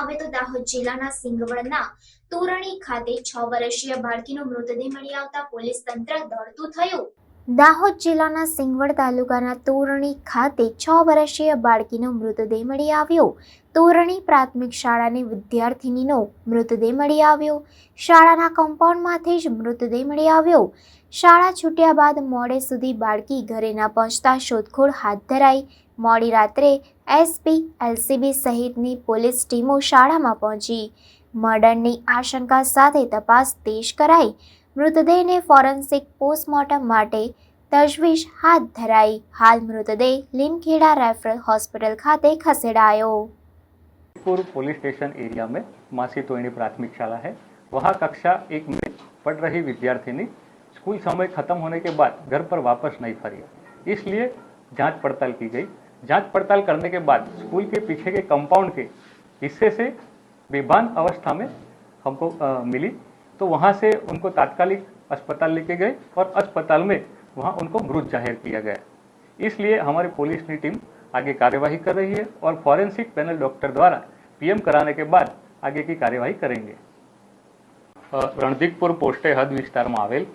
આવે તો દાહોદ જિલ્લાના સિંગવડના તોરણી ખાતે 6 વર્ષીય બાળકીનો મૃતદેહ મળી આવતા પોલીસ તંત્ર દોડતું થયું। દાહોદ જિલ્લાના સિંગવડ તાલુકાના તોરણી ખાતે 6 વર્ષીય બાળકીનો મૃતદેહ મળી આવ્યો। તોરણી પ્રાથમિક શાળાની વિદ્યાર્થિનીનો મૃતદેહ મળી આવ્યો। શાળાના કમ્પાઉન્ડમાંથી જ મૃતદેહ મળી આવ્યો। શાળા છૂટ્યા બાદ મોડે સુધી બાળકી ઘરે ન પહોંચતા શોધખોળ હાથ ધરાઈ। મોડી રાત્રે એસપી, એલસીબી સહિતની પોલીસ ટીમો શાળામાં પહોંચી મર્ડરની આશંકા સાથે તપાસ તેજ કરાઈ। મૃતદેહને ફોરેન્સિક પોસ્ટમોર્ટમ માટે તજવીજ હાથ ધરાઈ। હાલ मृतदेह લીમખેડા રેફરલ હોસ્પિટल खाते खसेड़ायो। पुलिस स्टेशन एरिया में मासी तोयणी प्राथमिक शाला है। वहाँ कक्षा 1 में पढ़ रही विद्यार्थिनी स्कूल समय खत्म होने के बाद घर पर वापस नहीं फरी, इसलिए जांच पड़ताल की गई। जांच पड़ताल करने के बाद स्कूल के पीछे के कंपाउंड के हिस्से से बेभान अवस्था में हमको मिली, तो वहाँ से उनको तात्कालिक अस्पताल लेके गए और अस्पताल में वहाँ उनको मृत जाहिर किया गया। इसलिए हमारी पुलिस की टीम आगे कार्यवाही कर रही है और फॉरेंसिक पैनल डॉक्टर द्वारा पीएम कराने के बाद आगे की कार्यवाही करेंगे। रणदीकपुर पोस्टे हद विस्तार में आवेल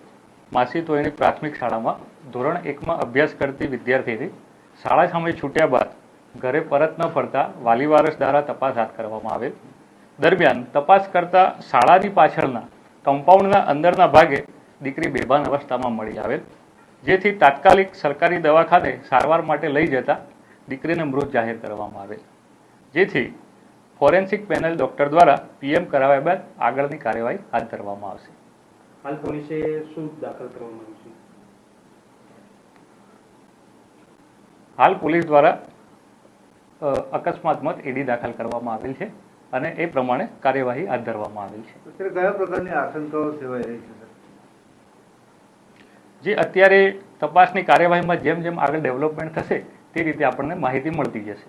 मासी तोयणी प्राथमिक शाला में धोरण 1 में अभ्यास करती विद्यार्थी शाला समय छूट्या बाद घरे परत न फरता वाली वारस द्वारा तपास हाथ करवामां आवेल। दरमियान तपास करता शाळानी पाछळना कम्पाउंडना अंदरना भागे दीकरी बेभान अवस्थामां मळी आवेल, जेथी तात्कालिक सरकारी दवाखाने सारवार माटे लई जता दीकरीने मृत जाहिर करवामां आवेल, जेथी फॉरेन्सिक पैनल डॉक्टर द्वारा पीएम कराव्या बाद आगळनी कार्यवाही हाथ धरवामां आवशे। हाल पोलीसे शुं दाखल करवामां આવ્યું છે? हाल पुलिस द्वारा अकस्मात मत एडी दाखल करवामां आवेल छे અને એ પ્રમાણે કાર્યવાહી હાથ ધરવામાં આવેલ છે। સર કયા પ્રકારની આશંકાઓ સેવાઈ રહી છે? જે અત્યારે તપાસની કાર્યવાહીમાં જેમ જેમ આગળ ડેવલપમેન્ટ થશે તે રીતે આપણને માહિતી મળતી જશે।